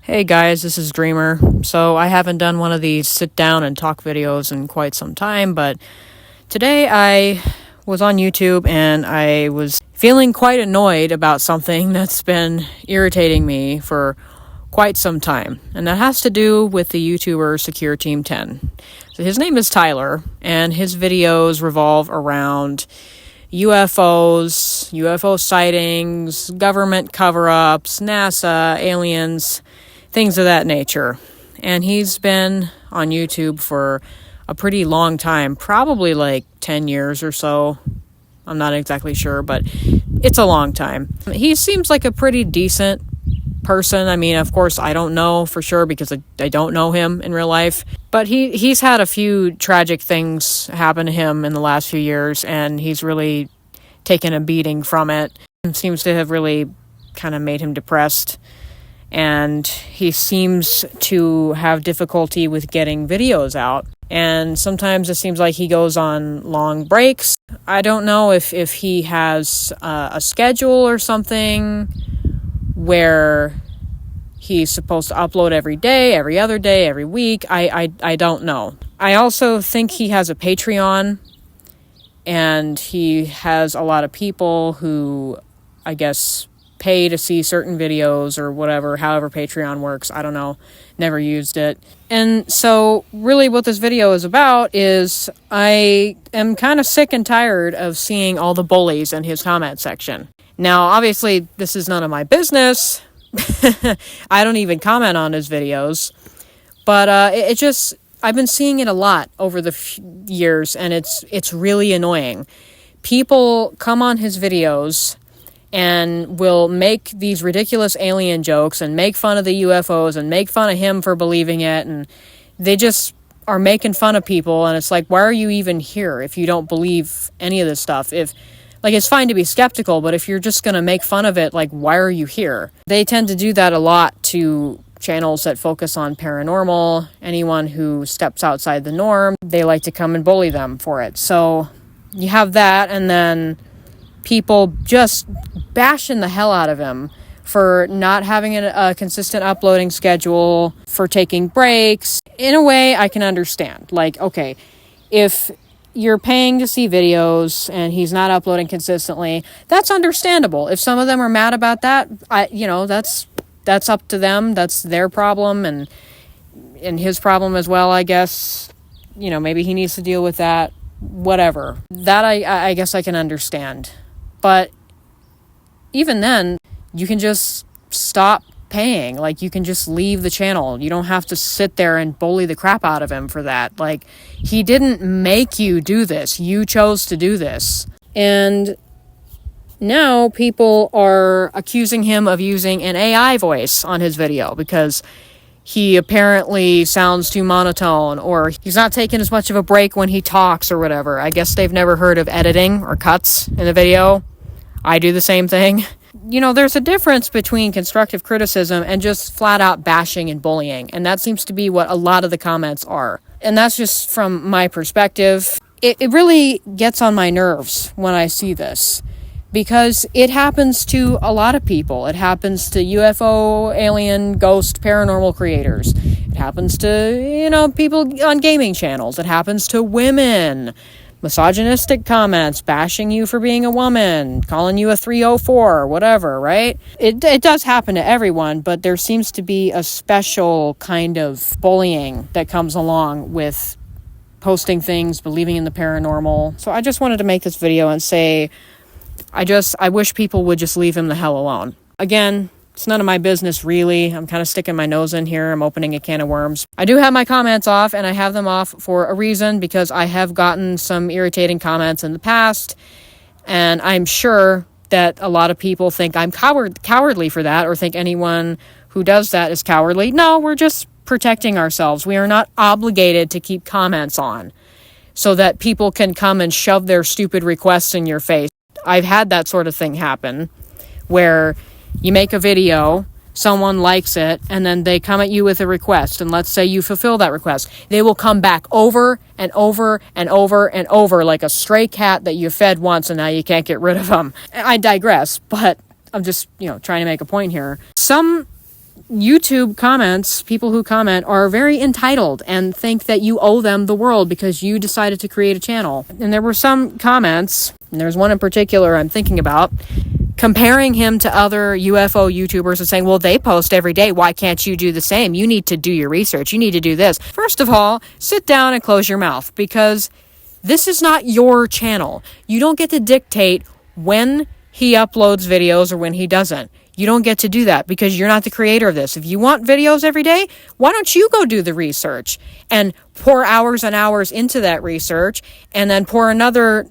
Hey guys, this is Dreamer. So I haven't done one of these sit down and talk videos in quite some time, but today I was on YouTube and I was feeling quite annoyed about something that's been irritating me for quite some time. And that has to do with the YouTuber Secure Team 10. So his name is Tyler, and his videos revolve around UFOs, UFO sightings, government cover-ups, NASA, aliens, things of that nature. And he's been on YouTube for a pretty long time, probably like 10 years or so. I'm not exactly sure, but it's a long time. He seems like a pretty decent person. I mean, of course, I don't know for sure because I don't know him in real life. But he's had a few tragic things happen to him in the last few years, and he's really taken a beating from it. It seems to have really kind of made him depressed. And he seems to have difficulty with getting videos out. And sometimes it seems like he goes on long breaks. I don't know if he has a schedule or something where he's supposed to upload every day, every other day, every week. I don't know. I also think he has a Patreon, and he has a lot of people who, I guess, pay to see certain videos or whatever, however Patreon works. I don't know. Never used it. And so really what this video is about is I am kind of sick and tired of seeing all the bullies in his comment section. Now, obviously, this is none of my business. I don't even comment on his videos. But it just, I've been seeing it a lot over the years, and it's really annoying. People come on his videos and will make these ridiculous alien jokes and make fun of the UFOs and make fun of him for believing it, and they just are making fun of people, and it's like, why are you even here if you don't believe any of this stuff? It's fine to be skeptical, but if you're just gonna make fun of it, like, why are you here? They tend to do that a lot to channels that focus on paranormal. Anyone who steps outside the norm, they like to come and bully them for it. So you have that, and then people just bashing the hell out of him for not having a consistent uploading schedule, for taking breaks. In a way, I can understand. Like, okay, if you're paying to see videos and he's not uploading consistently, that's understandable. If some of them are mad about that, that's up to them. That's their problem and his problem as well, I guess. Maybe he needs to deal with that. Whatever. That I guess I can understand. But even then, you can just stop paying. Like, you can just leave the channel. You don't have to sit there and bully the crap out of him for that. Like, he didn't make you do this. You chose to do this. And now people are accusing him of using an AI voice on his video because he apparently sounds too monotone, or he's not taking as much of a break when he talks or whatever. I guess they've never heard of editing or cuts in the video. I do the same thing. There's a difference between constructive criticism and just flat out bashing and bullying. And that seems to be what a lot of the comments are. And that's just from my perspective. It really gets on my nerves when I see this, because it happens to a lot of people. It happens to UFO, alien, ghost, paranormal creators. It happens to, people on gaming channels. It happens to women. Misogynistic comments, bashing you for being a woman, calling you a 304, whatever, right? It does happen to everyone, but there seems to be a special kind of bullying that comes along with posting things, believing in the paranormal. So I just wanted to make this video and say, I wish people would just leave him the hell alone. Again, it's none of my business, really. I'm kind of sticking my nose in here. I'm opening a can of worms. I do have my comments off, and I have them off for a reason, because I have gotten some irritating comments in the past, and I'm sure that a lot of people think I'm cowardly for that, or think anyone who does that is cowardly. No, we're just protecting ourselves. We are not obligated to keep comments on so that people can come and shove their stupid requests in your face. I've had that sort of thing happen, where you make a video, someone likes it, and then they come at you with a request, and let's say you fulfill that request. They will come back over and over and over and over like a stray cat that you fed once and now you can't get rid of them. I digress, but I'm just, trying to make a point here. Some YouTube comments, people who comment, are very entitled and think that you owe them the world because you decided to create a channel. And there were some comments, and there's one in particular I'm thinking about, comparing him to other UFO YouTubers and saying, well, they post every day. Why can't you do the same? You need to do your research. You need to do this. First of all, sit down and close your mouth, because this is not your channel. You don't get to dictate when he uploads videos or when he doesn't. You don't get to do that because you're not the creator of this. If you want videos every day, why don't you go do the research and pour hours and hours into that research and then pour another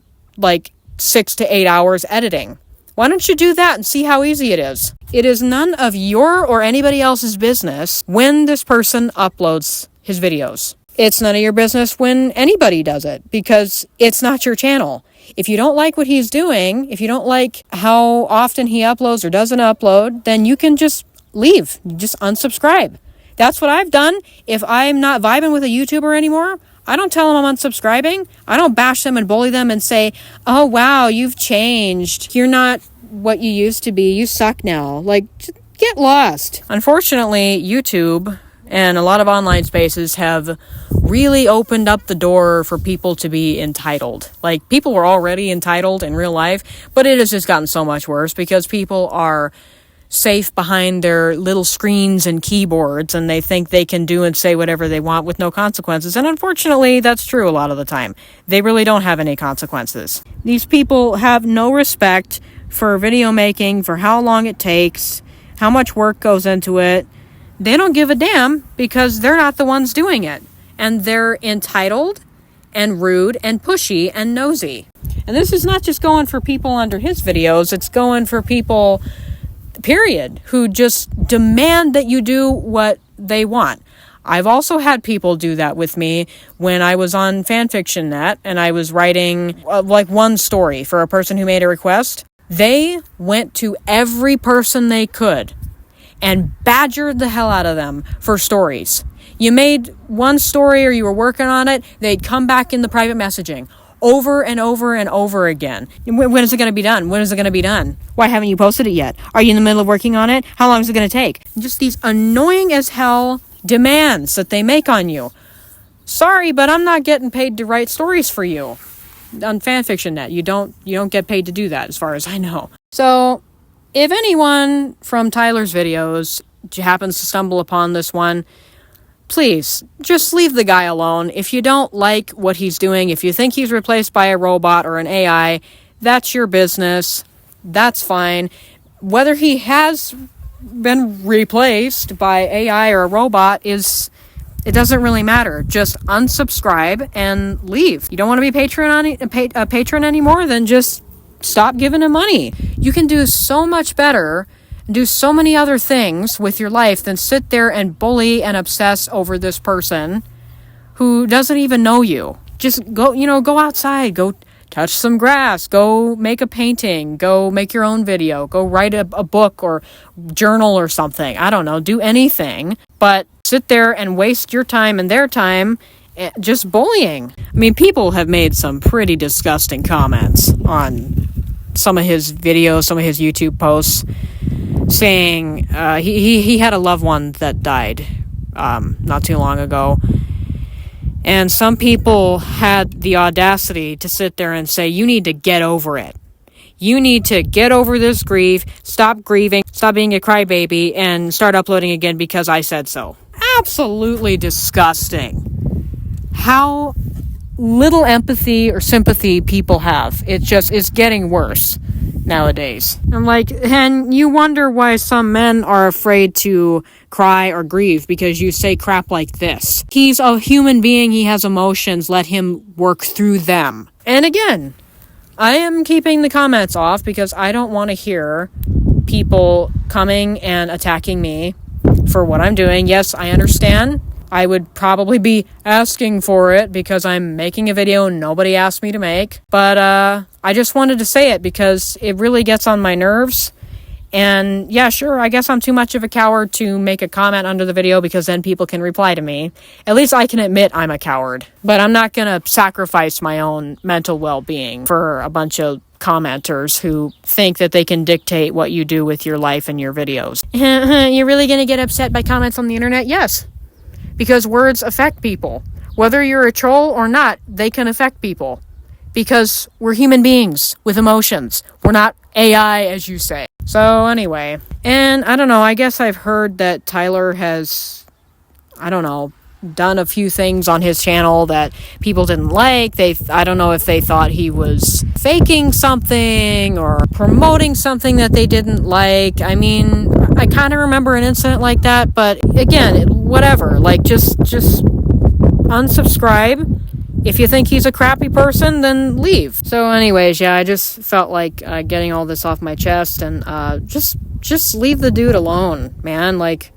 6 to 8 hours editing? Why don't you do that and see how easy it is? It is none of your or anybody else's business when this person uploads his videos. It's none of your business when anybody does it, because it's not your channel. If you don't like what he's doing, if you don't like how often he uploads or doesn't upload, then you can just leave. Just unsubscribe. That's what I've done. If I'm not vibing with a YouTuber anymore, I don't tell them I'm unsubscribing. I don't bash them and bully them and say, oh, wow, you've changed. You're not what you used to be. You suck now. Just get lost. Unfortunately, YouTube and a lot of online spaces have really opened up the door for people to be entitled. People were already entitled in real life, but it has just gotten so much worse because people are safe behind their little screens and keyboards, and they think they can do and say whatever they want with no consequences. And unfortunately, that's true a lot of the time. They really don't have any consequences. These people have no respect for video making, for how long it takes, how much work goes into it. They don't give a damn because they're not the ones doing it. And they're entitled and rude and pushy and nosy. And this is not just going for people under his videos, it's going for people, period, who just demand that you do what they want. I've also had people do that with me when I was on FanfictionNet and I was writing one story for a person who made a request. They went to every person they could and badgered the hell out of them for stories. You made one story or you were working on it, they'd come back in the private messaging over and over and over again. When is it going to be done? When is it going to be done? Why haven't you posted it yet? Are you in the middle of working on it? How long is it going to take? Just these annoying as hell demands that they make on you. Sorry, but I'm not getting paid to write stories for you on FanfictionNet. You don't get paid to do that, as far as I know. So if anyone from Tyler's videos happens to stumble upon this one, please, just leave the guy alone. If you don't like what he's doing, if you think he's replaced by a robot or an AI, that's your business. That's fine. Whether he has been replaced by AI or a robot it doesn't really matter. Just unsubscribe and leave. You don't want to be a patron anymore? Then just stop giving him money. You can do so much better and do so many other things with your life than sit there and bully and obsess over this person who doesn't even know you. Just go outside, go touch some grass, go make a painting, go make your own video, go write a book or journal or something. I don't know, do anything, but sit there and waste your time and their time just bullying. I mean, people have made some pretty disgusting comments on some of his videos, some of his YouTube posts, saying he had a loved one that died not too long ago. And some people had the audacity to sit there and say, you need to get over it. You need to get over this grief, stop grieving, stop being a crybaby, and start uploading again because I said so. Absolutely disgusting. How little empathy or sympathy people have. It's getting worse nowadays. And you wonder why some men are afraid to cry or grieve because you say crap like this. He's a human being. He has emotions. Let him work through them. And again, I am keeping the comments off because I don't want to hear people coming and attacking me for what I'm doing. Yes, I understand. I would probably be asking for it because I'm making a video nobody asked me to make. But I just wanted to say it because it really gets on my nerves. And yeah, sure, I guess I'm too much of a coward to make a comment under the video because then people can reply to me. At least I can admit I'm a coward. But I'm not going to sacrifice my own mental well-being for a bunch of commenters who think that they can dictate what you do with your life and your videos. You're really going to get upset by comments on the internet? Yes. Because words affect people. Whether you're a troll or not, they can affect people. Because we're human beings with emotions. We're not AI, as you say. So anyway, and I don't know, I guess I've heard that Tyler has, I don't know, done a few things on his channel that people didn't like. I don't know if they thought he was faking something or promoting something that they didn't like. I mean, I kind of remember an incident like that, but again, whatever. Like, just unsubscribe. If you think he's a crappy person, then leave. So anyways, yeah, I just felt like getting all this off my chest and just leave the dude alone, man. Like,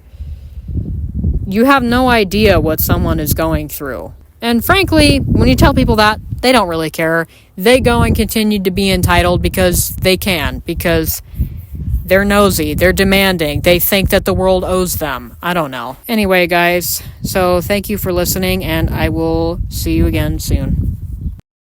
you have no idea what someone is going through. And frankly, when you tell people that, they don't really care. They go and continue to be entitled because they can, because they're nosy, they're demanding, they think that the world owes them. I don't know. Anyway, guys, so thank you for listening, and I will see you again soon.